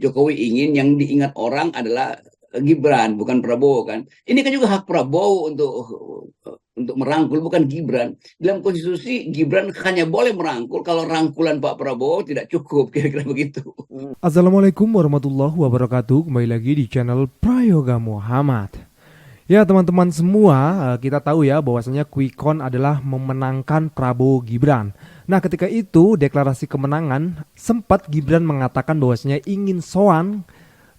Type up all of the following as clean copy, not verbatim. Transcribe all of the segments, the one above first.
Jokowi ingin yang diingat orang adalah Gibran, bukan Prabowo kan. Ini kan juga hak Prabowo untuk merangkul, bukan Gibran. Dalam konstitusi Gibran hanya boleh merangkul kalau rangkulan Pak Prabowo tidak cukup, kira-kira begitu. Assalamualaikum warahmatullahi wabarakatuh. Kembali lagi di channel Prayoga Muhammad. Ya teman-teman semua, kita tahu ya bahwasanya quick count adalah memenangkan Prabowo Gibran. Nah ketika itu deklarasi kemenangan sempat Gibran mengatakan bahwasanya ingin soan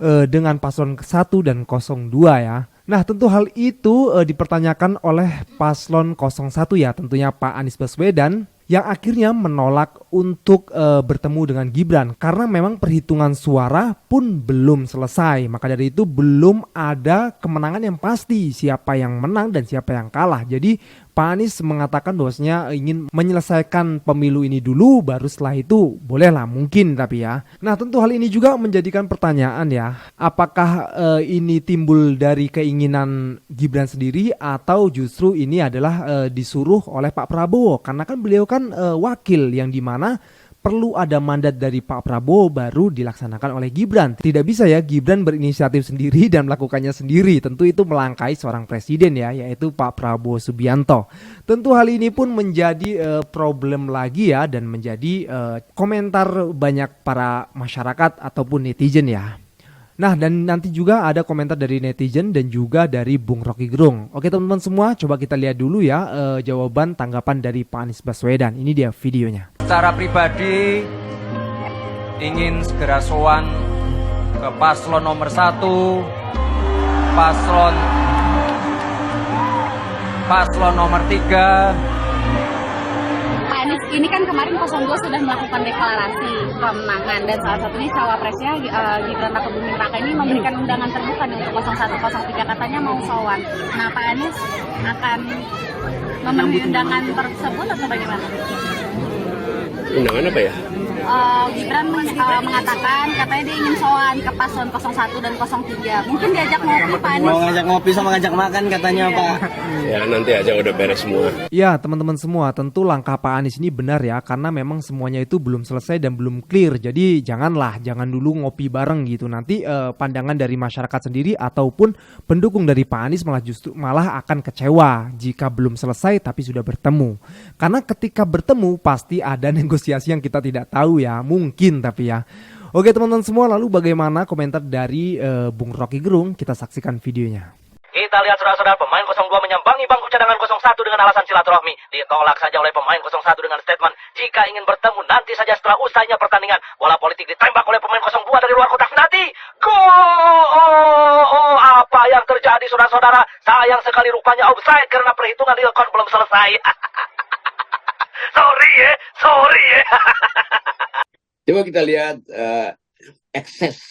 dengan paslon 1 dan 02 ya. Nah tentu hal itu dipertanyakan oleh paslon 01 ya, tentunya Pak Anies Baswedan yang akhirnya menolak untuk bertemu dengan Gibran karena memang perhitungan suara pun belum selesai. Maka dari itu belum ada kemenangan yang pasti, siapa yang menang dan siapa yang kalah. Jadi Pak Anies mengatakan bahwasanya ingin menyelesaikan pemilu ini dulu, baru setelah itu bolehlah mungkin, tapi ya. Nah tentu hal ini juga menjadikan pertanyaan ya, apakah ini timbul dari keinginan Gibran sendiri atau justru ini adalah disuruh oleh Pak Prabowo, karena kan beliau kan wakil yang dimana perlu ada mandat dari Pak Prabowo baru dilaksanakan oleh Gibran. Tidak bisa ya Gibran berinisiatif sendiri dan melakukannya sendiri. Tentu itu melangkahi seorang presiden ya, yaitu Pak Prabowo Subianto. Tentu hal ini pun menjadi problem lagi ya, dan menjadi komentar banyak para masyarakat ataupun netizen ya. Nah dan nanti juga ada komentar dari netizen dan juga dari Bung Rocky Gerung. Oke teman-teman semua, coba kita lihat dulu ya jawaban tanggapan dari Pak Anies Baswedan. Ini dia videonya. Secara pribadi ingin segera sowan ke paslon nomor 1, paslon nomor 3. Pak Anies ini kan kemarin 02 sudah melakukan deklarasi kemenangan dan salah satunya cawapresnya Gibran Rakebuming Raka ini memberikan undangan terbuka nih untuk 01, 03 katanya mau sowan. Nah Pak Anies akan memenuhi undangan tersebut atau bagaimana? Undangan apa ya? Gibran mengatakan katanya dia ingin sowan ke paslon 01 dan 03. Mungkin diajak ngopi Pak Anies. Mau ngajak ngopi sama ngajak makan katanya Pak. Ya nanti aja udah beres semua. Ya teman-teman semua, tentu langkah Pak Anies ini benar ya, karena memang semuanya itu belum selesai dan belum clear. Jadi jangan dulu ngopi bareng gitu. Nanti pandangan dari masyarakat sendiri ataupun pendukung dari Pak Anies malah akan kecewa jika belum selesai tapi sudah bertemu. Karena ketika bertemu pasti ada negosiasi yang kita tidak tahu ya, mungkin tapi ya. Oke teman-teman semua, lalu bagaimana komentar dari Bung Rocky Gerung? Kita saksikan videonya. Kita lihat saudara-saudara, pemain 02 menyambangi bangku cadangan 01 dengan alasan silaturahmi. Ditolak saja oleh pemain 01 dengan statement, jika ingin bertemu nanti saja setelah usainya pertandingan. Bola politik ditembak oleh pemain 02 dari luar kotak penalti. Gol! Apa yang terjadi saudara-saudara? Sayang sekali rupanya offside karena perhitungan real count belum selesai. Sorry ya. Coba kita lihat ekses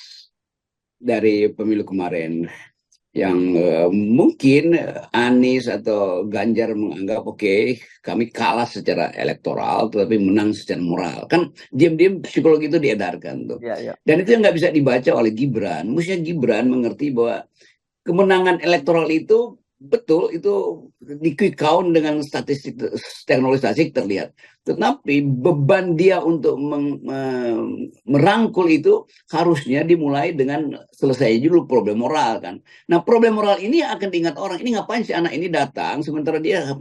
dari pemilu kemarin yang mungkin Anies atau Ganjar menganggap oke, kami kalah secara elektoral tetapi menang secara moral. Kan diam-diam psikologi itu diedarkan tuh. Ya. Dan itu yang nggak bisa dibaca oleh Gibran. Mestinya Gibran mengerti bahwa kemenangan elektoral itu betul, itu di quick count dengan statistik teknologi statistik terlihat. Tetapi beban dia untuk merangkul itu harusnya dimulai dengan selesai dulu problem moral kan. Nah problem moral ini akan diingat orang, ini ngapain si anak ini datang sementara dia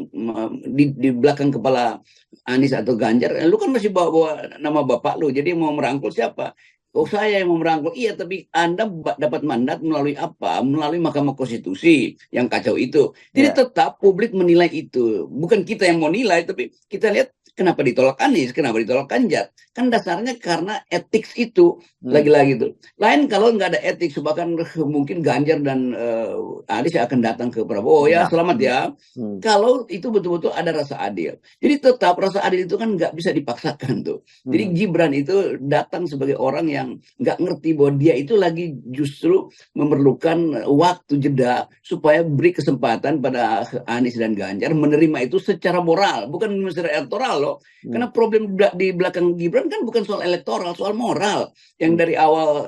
di belakang kepala Anies atau Ganjar, lu kan masih bawa nama bapak lu, jadi mau merangkul siapa? Oh saya yang mau merangkul, iya tapi Anda dapat mandat melalui apa? Melalui Mahkamah Konstitusi yang kacau itu. Jadi tetap publik menilai itu. Bukan kita yang mau nilai, tapi kita lihat kenapa ditolak Anies, kenapa ditolak Ganjar. Kan dasarnya karena etik itu, lagi-lagi itu. Lain kalau nggak ada etik, bahkan mungkin Ganjar dan Anies akan datang ke Prabowo, ya selamat ya. Kalau itu betul-betul ada rasa adil. Jadi tetap rasa adil itu kan nggak bisa dipaksakan tuh. Jadi Gibran itu datang sebagai orang yang nggak ngerti bahwa dia itu lagi justru memerlukan waktu jeda supaya beri kesempatan pada Anies dan Ganjar menerima itu secara moral, bukan secara elektoral loh. Karena problem di belakang Gibran kan bukan soal elektoral, soal moral yang dari awal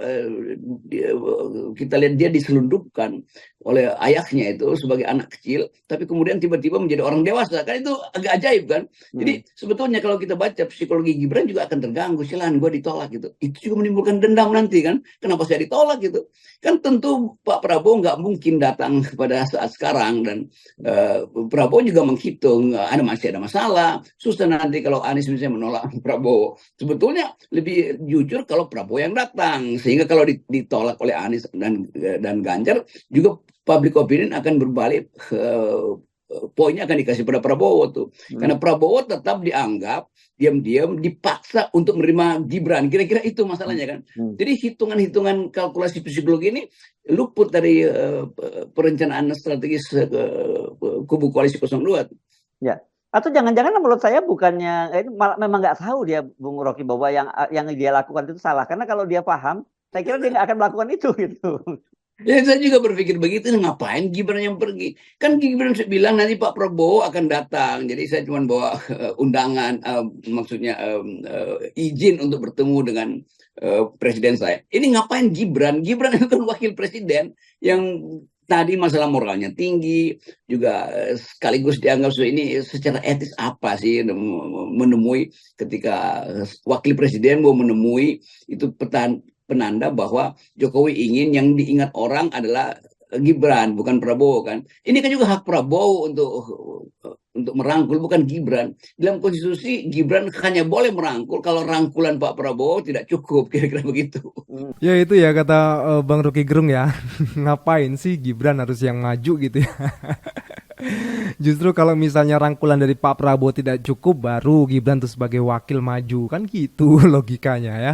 kita lihat dia diselundupkan oleh ayahnya itu sebagai anak kecil, tapi kemudian tiba-tiba menjadi orang dewasa. Kan itu agak ajaib kan. Jadi sebetulnya kalau kita baca psikologi Gibran juga akan terganggu. Silahan gue ditolak gitu. Itu juga menimbulkan dendam nanti kan. Kenapa saya ditolak gitu? Kan tentu Pak Prabowo nggak mungkin datang pada saat sekarang, dan Prabowo juga menghitung masih ada masalah. Susah nanti kalau Anies misalnya menolak Prabowo. Sebetulnya lebih jujur kalau Prabowo yang datang, sehingga kalau ditolak oleh Anies dan Ganjar juga public opinion akan berbalik, poinnya akan dikasih pada Prabowo tuh. Karena Prabowo tetap dianggap diam-diam dipaksa untuk menerima Gibran. Kira-kira itu masalahnya kan. Jadi hitungan-hitungan kalkulasi psikologi ini luput dari perencanaan strategis kubu koalisi 02. Ya. Atau jangan-jangan menurut saya bukannya memang nggak tahu dia, Bung Rocky, bahwa yang dia lakukan itu salah. Karena kalau dia paham, saya kira dia nggak akan melakukan itu gitu. Ya, saya juga berpikir begitu, ngapain Gibran yang pergi? Kan Gibran bilang nanti Pak Prabowo akan datang, jadi saya cuma bawa undangan, maksudnya izin untuk bertemu dengan presiden saya. Ini ngapain Gibran? Gibran itu kan wakil presiden yang tadi masalah moralnya tinggi, juga sekaligus dianggap ini secara etis apa sih menemui ketika wakil presiden mau menemui itu penanda bahwa Jokowi ingin yang diingat orang adalah Gibran, bukan Prabowo kan. Ini kan juga hak Prabowo untuk merangkul, bukan Gibran. Dalam konstitusi Gibran hanya boleh merangkul kalau rangkulan Pak Prabowo tidak cukup, kira-kira begitu. Ya itu ya kata Bang Rocky Gerung ya. Ngapain sih Gibran harus yang maju gitu ya. Justru kalau misalnya rangkulan dari Pak Prabowo tidak cukup, baru Gibran tuh sebagai wakil maju, kan gitu logikanya ya.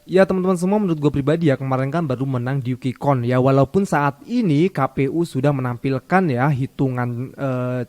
Ya teman-teman semua, menurut gue pribadi ya, kemarin kan baru menang di QuickCount ya, walaupun saat ini KPU sudah menampilkan ya hitungan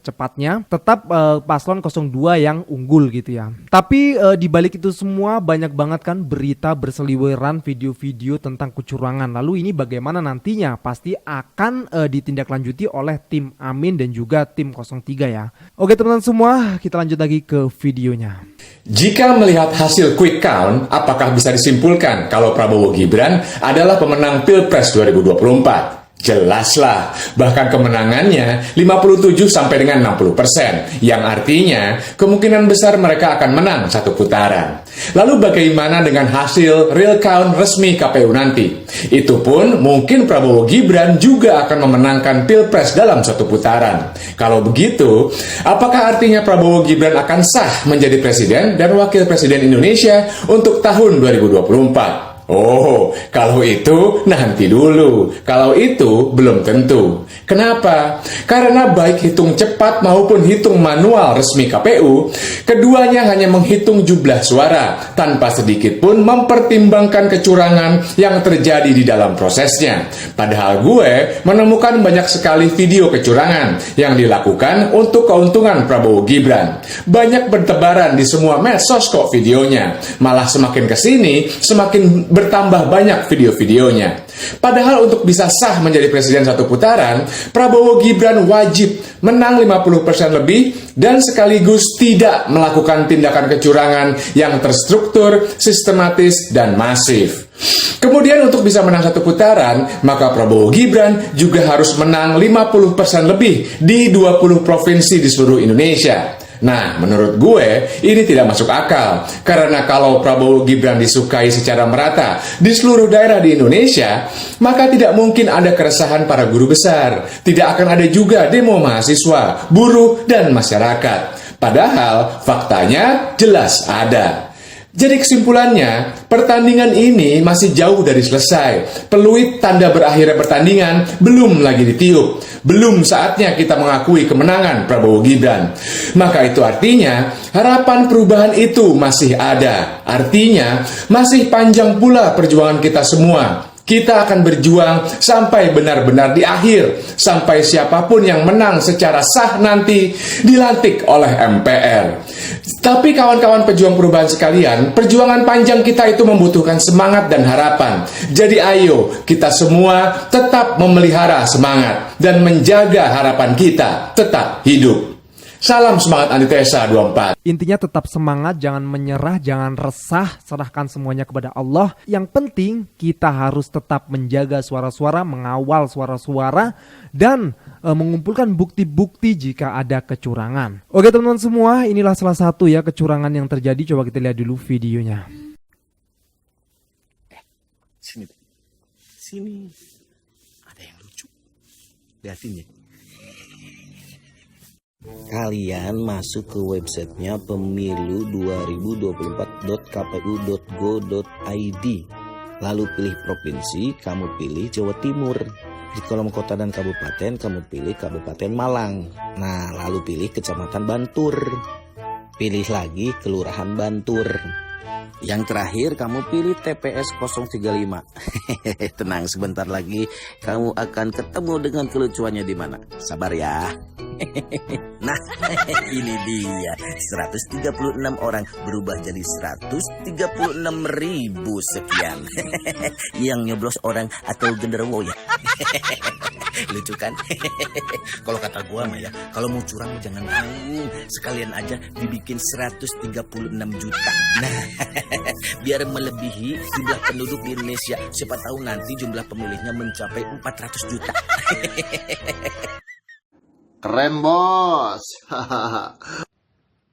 cepatnya, tetap paslon 02 yang unggul gitu ya. Tapi di balik itu semua banyak banget kan berita berseliweran, video-video tentang kecurangan. Lalu ini bagaimana nantinya? Pasti akan ditindaklanjuti oleh tim Amin dan juga tim 03 ya. Oke teman-teman semua, kita lanjut lagi ke videonya. Jika melihat hasil quick count, apakah bisa disimpulkan kalau Prabowo Gibran adalah pemenang Pilpres 2024? Jelaslah, bahkan kemenangannya 57 sampai dengan 60%, yang artinya kemungkinan besar mereka akan menang satu putaran. Lalu bagaimana dengan hasil real count resmi KPU nanti? Itu pun mungkin Prabowo Gibran juga akan memenangkan Pilpres dalam satu putaran. Kalau begitu, apakah artinya Prabowo Gibran akan sah menjadi presiden dan wakil presiden Indonesia untuk tahun 2024? Oh, kalau itu nanti dulu. Kalau itu belum tentu. Kenapa? Karena baik hitung cepat maupun hitung manual resmi KPU, keduanya hanya menghitung jumlah suara tanpa sedikit pun mempertimbangkan kecurangan yang terjadi di dalam prosesnya. Padahal gue menemukan banyak sekali video kecurangan yang dilakukan untuk keuntungan Prabowo Gibran. Banyak bertebaran di semua medsos kok videonya. Malah semakin kesini semakin bertambah banyak video-videonya. Padahal untuk bisa sah menjadi presiden satu putaran, Prabowo Gibran wajib menang 50% lebih dan sekaligus tidak melakukan tindakan kecurangan yang terstruktur, sistematis, dan masif. Kemudian untuk bisa menang satu putaran, maka Prabowo Gibran juga harus menang 50% lebih di 20 provinsi di seluruh Indonesia. Nah, menurut gue, ini tidak masuk akal. Karena kalau Prabowo Gibran disukai secara merata di seluruh daerah di Indonesia, maka tidak mungkin ada keresahan para guru besar. Tidak akan ada juga demo mahasiswa, buruh, dan masyarakat. Padahal, faktanya jelas ada. Jadi kesimpulannya, pertandingan ini masih jauh dari selesai. Peluit tanda berakhirnya pertandingan belum lagi ditiup. Belum saatnya kita mengakui kemenangan Prabowo Gibran. Maka itu artinya harapan perubahan itu masih ada. Artinya masih panjang pula perjuangan kita semua. Kita akan berjuang sampai benar-benar di akhir, sampai siapapun yang menang secara sah nanti dilantik oleh MPR. Tapi kawan-kawan pejuang perubahan sekalian, perjuangan panjang kita itu membutuhkan semangat dan harapan. Jadi ayo kita semua tetap memelihara semangat dan menjaga harapan kita tetap hidup. Salam semangat antitesa 24. Intinya tetap semangat, jangan menyerah, jangan resah, serahkan semuanya kepada Allah. Yang penting kita harus tetap menjaga suara-suara, mengawal suara-suara, dan mengumpulkan bukti-bukti jika ada kecurangan. Oke teman-teman semua, inilah salah satu ya kecurangan yang terjadi. Coba kita lihat dulu videonya. Sini. Ada yang lucu. Lihatin ya. Kalian masuk ke websitenya pemilu2024.kpu.go.id. Lalu pilih provinsi, kamu pilih Jawa Timur. Di kolom kota dan kabupaten, kamu pilih Kabupaten Malang. Nah, lalu pilih Kecamatan Bantur. Pilih lagi Kelurahan Bantur. Yang terakhir kamu pilih TPS 035. Tenang, sebentar lagi kamu akan ketemu dengan kelucuannya di mana. Sabar ya. Nah, ini dia 136 orang berubah jadi 136.000 sekian. Yang nyoblos orang atau genderuwo ya. Lucu kan? Kalau kata gua mah ya, kalau mau curang jangan tanggung, sekalian aja dibikin 136 juta. Nah, biar melebihi jumlah penduduk di Indonesia. Siapa tahu nanti jumlah pemilihnya mencapai 400 juta. Keren bos.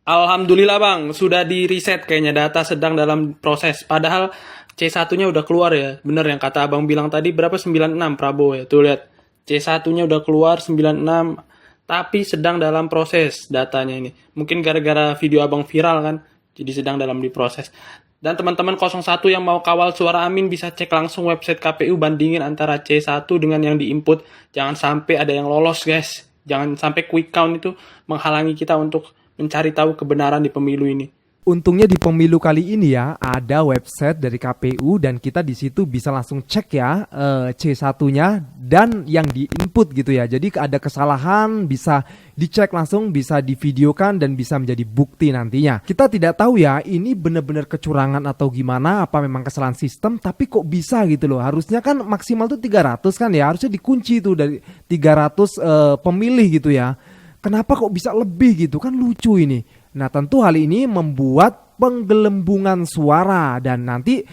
Alhamdulillah bang, sudah di reset kayaknya, data sedang dalam proses. Padahal C1-nya udah keluar ya. Bener yang kata abang bilang tadi, berapa 96 Prabowo ya. Tuh lihat, C1-nya udah keluar 96, tapi sedang dalam proses datanya ini. Mungkin gara-gara video abang viral kan, jadi sedang dalam diproses. Dan teman-teman 01 yang mau kawal suara Amin bisa cek langsung website KPU, bandingin antara C1 dengan yang diinput. Jangan sampai ada yang lolos guys. Jangan sampai quick count itu menghalangi kita untuk mencari tahu kebenaran di pemilu ini. Untungnya di pemilu kali ini ya ada website dari KPU dan kita di situ bisa langsung cek ya C1-nya dan yang di-input gitu ya. Jadi ada kesalahan bisa dicek langsung, bisa divideokan dan bisa menjadi bukti nantinya. Kita tidak tahu ya ini benar-benar kecurangan atau gimana, apa memang kesalahan sistem, tapi kok bisa gitu loh. Harusnya kan maksimal tuh 300 kan ya, harusnya dikunci tuh dari 300 pemilih gitu ya. Kenapa kok bisa lebih gitu, kan lucu ini. Nah tentu hal ini membuat penggelembungan suara dan nanti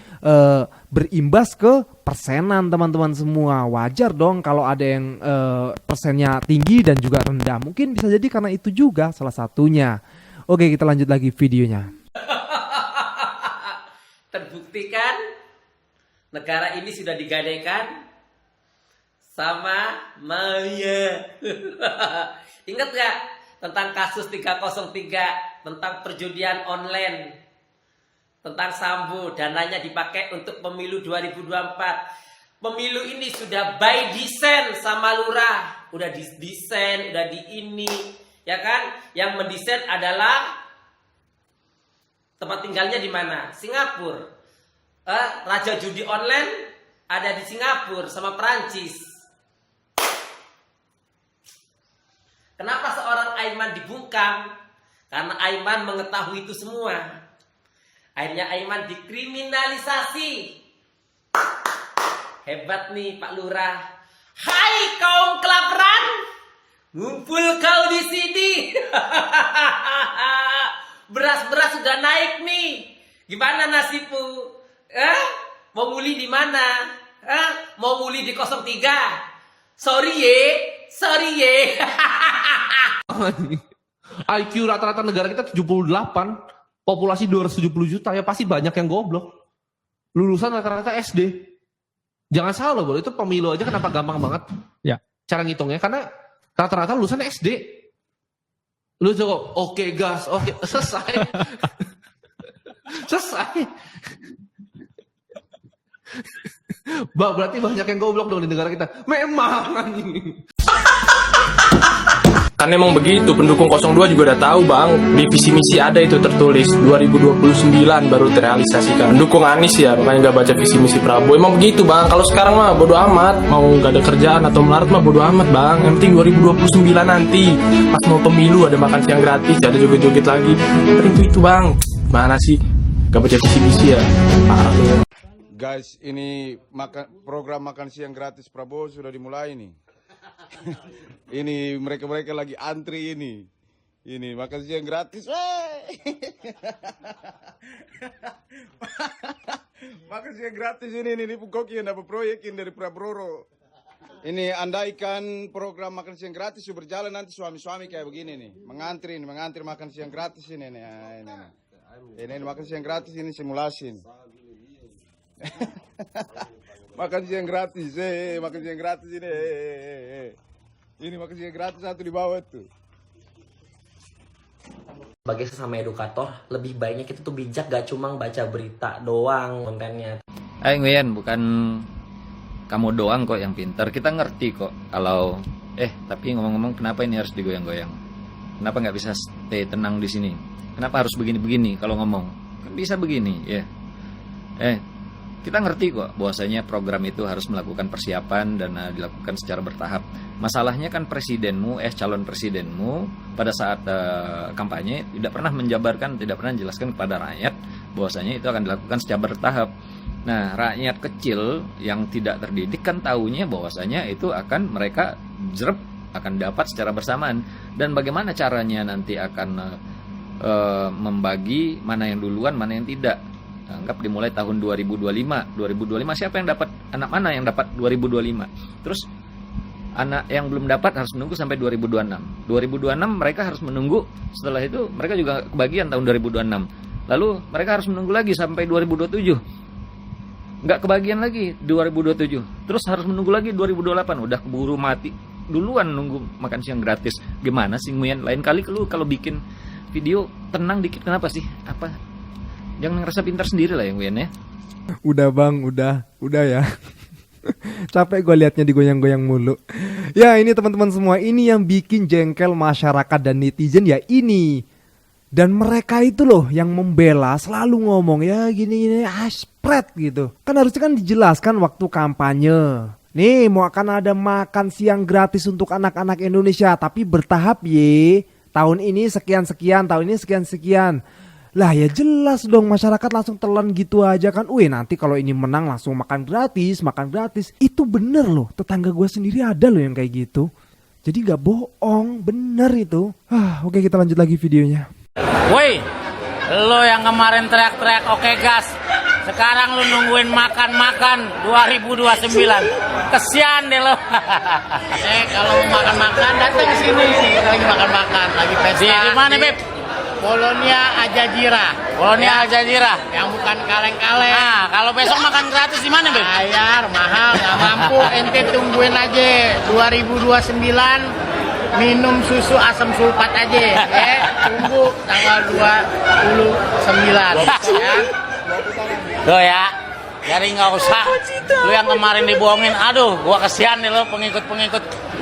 berimbas ke persenan teman-teman semua. Wajar dong kalau ada yang persennya tinggi dan juga rendah. Mungkin bisa jadi karena itu juga salah satunya. Oke, kita lanjut lagi videonya. Terbuktikan negara ini sudah digadaikan sama Maya. Ingat gak tentang kasus 303, tentang perjudian online, tentang Sambo, dananya dipakai untuk pemilu 2024. Pemilu ini sudah by design sama lurah, udah didesain, udah di ini, ya kan? Yang mendesain adalah tempat tinggalnya di mana? Singapura. Raja judi online ada di Singapura sama Perancis. Kenapa seorang Aiman dibungkam? Karena Aiman mengetahui itu semua. Akhirnya Aiman dikriminalisasi. Hebat nih Pak Lurah. Hai kaum kelaparan, ngumpul kau di sini. Beras-beras sudah naik nih. Gimana nasibmu? Mau muli di mana? Mau muli di 03? Sorry ye. IQ rata-rata negara kita 78, populasi 270 juta, ya pasti banyak yang goblok. Lulusan rata-rata SD. Jangan salah loh, itu pemilu aja kenapa gampang banget ya cara ngitungnya, karena rata-rata lulusan SD. Lu coba, oke gas, oke, selesai. Selesai. Berarti banyak yang goblok dong di negara kita. Memang anjing. Kan emang begitu, pendukung 02 juga udah tahu bang, di visi misi ada itu tertulis 2029 baru terrealisasikan. Pendukung Anies ya, makanya nggak baca visi misi Prabowo. Emang begitu bang, kalau sekarang mah bodo amat, mau nggak ada kerjaan atau melarat mah bodo amat bang. Yang penting 2029 nanti, pas mau pemilu ada makan siang gratis, ada joget-joget lagi. Penting itu bang, mana sih, nggak baca visi misi ya, parah tuh. Guys, ini program makan siang gratis Prabowo sudah dimulai nih. Ini mereka lagi antri ini. Ini makan siang gratis. Makan siang gratis ini Pukoki yang dapat proyekin dari Prabroro. Ini andaikan program makan siang gratis sudah berjalan, nanti suami-suami kayak begini nih, mengantri makan siang gratis ini nih. Ini makan siang gratis ini simulasi. Makan siang gratis, makan siang gratis ini. Ini makan siang gratis satu di bawah tuh. Sebagai sesama edukator, lebih baiknya kita tuh bijak, gak cuma baca berita doang kontennya. Nguyen, bukan kamu doang kok yang pintar, kita ngerti kok kalau tapi ngomong-ngomong kenapa ini harus digoyang-goyang, kenapa nggak bisa stay tenang di sini, kenapa harus begini-begini, kalau ngomong kan bisa begini ya. Kita ngerti kok bahwasanya program itu harus melakukan persiapan dan dilakukan secara bertahap. Masalahnya kan presidenmu, calon presidenmu pada saat kampanye tidak pernah menjabarkan, tidak pernah menjelaskan kepada rakyat bahwasanya itu akan dilakukan secara bertahap. Nah, rakyat kecil yang tidak terdidik kan taunya bahwasanya itu akan mereka akan dapat secara bersamaan. Dan bagaimana caranya nanti akan membagi mana yang duluan, mana yang tidak. Anggap dimulai tahun 2025. 2025 siapa yang dapat, anak mana yang dapat 2025. Terus anak yang belum dapat harus menunggu sampai 2026. 2026 mereka harus menunggu, setelah itu mereka juga kebagian tahun 2026. Lalu mereka harus menunggu lagi sampai 2027. Nggak kebagian lagi 2027, terus harus menunggu lagi 2028, udah keburu mati duluan nunggu makan siang gratis. Gimana sih Nguyen? Lain kali lu kalau bikin video tenang dikit, kenapa sih? Apa? Jangan ngerasa pintar sendiri lah ya Nguyen ya. Udah bang, udah ya. Capek gue liatnya digoyang-goyang mulu. Ya ini teman-teman semua, ini yang bikin jengkel masyarakat dan netizen ya ini. Dan mereka itu loh yang membela, selalu ngomong ya gini-gini spread gitu. Kan harusnya kan dijelaskan waktu kampanye. Nih mau akan ada makan siang gratis untuk anak-anak Indonesia, tapi bertahap ye. Tahun ini sekian-sekian, tahun ini sekian-sekian. Lah ya jelas dong, masyarakat langsung telan gitu aja kan. Nanti kalau ini menang langsung makan gratis. Itu bener loh, tetangga gue sendiri ada loh yang kayak gitu. Jadi gak bohong, bener itu. Oke, kita lanjut lagi videonya. Woi, lo yang kemarin teriak-teriak oke gas, sekarang lu nungguin makan-makan 2029. Kesian deh lo. Kalau mau makan-makan datang ke sini. Lagi makan-makan, lagi pesta. Di mana, Beb? Polonia Ajajira. Yang bukan kaleng-kaleng. Nah, kalau besok makan gratis di mana, Beb? Bayar, mahal, nggak mampu. Ente tungguin aja 2029. Minum susu asam sulfat aja, tunggu tanggal 29 ya. Tuh ya, jadi nggak usah lu yang kemarin dibohongin. Aduh, gua kesian nih lo pengikut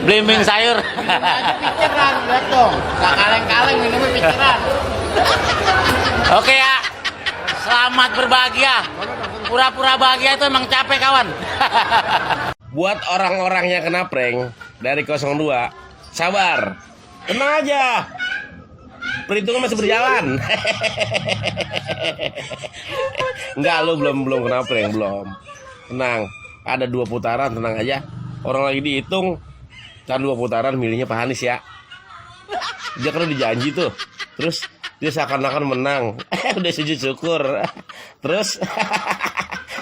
belimbing sayur. Pikiran, lihat dong, nggak kaleng-kaleng minumnya pikiran. Oke ya, selamat berbahagia. Pura-pura bahagia itu emang capek kawan. Buat orang-orang yang kena prank dari 02, sabar, tenang aja, perhitungan masih berjalan. Enggak, lu belum kena prank, belum. Tenang, ada 2 putaran, tenang aja. Orang lagi dihitung, kan 2 putaran milihnya Pak Anies ya. Dia kan udah dijanji tuh, terus dia seakan-akan menang. Udah sujud syukur. Terus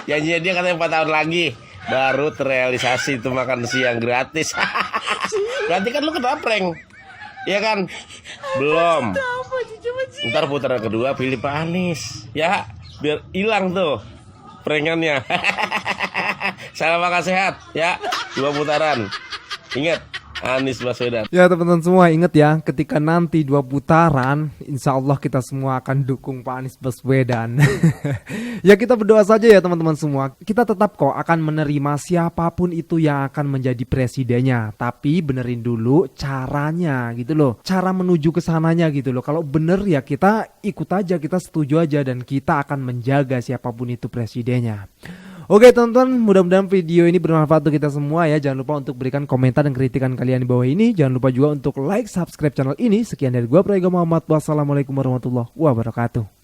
janjinya dia katanya 4 tahun lagi baru terrealisasi itu makan siang gratis. Berarti kan lu kena prank, ya kan? Belum. Ntar putaran kedua pilih Pak Anies, ya biar hilang tuh prankannya. Salam makan sehat, ya 2 putaran. Ingat, Anies Baswedan. Ya teman-teman semua, ingat ya, ketika nanti 2 putaran, insya Allah kita semua akan dukung Pak Anies Baswedan. Ya kita berdoa saja ya teman-teman semua. Kita tetap kok akan menerima siapapun itu yang akan menjadi presidennya. Tapi benerin dulu caranya gitu loh. Cara menuju ke sananya gitu loh. Kalau bener ya kita ikut aja, kita setuju aja. Dan kita akan menjaga siapapun itu presidennya. Oke teman-teman, mudah-mudahan video ini bermanfaat untuk kita semua ya. Jangan lupa untuk berikan komentar dan kritikan kalian di bawah ini. Jangan lupa juga untuk like, subscribe channel ini. Sekian dari gua Prayoga Muhammad. Wassalamualaikum warahmatullahi wabarakatuh.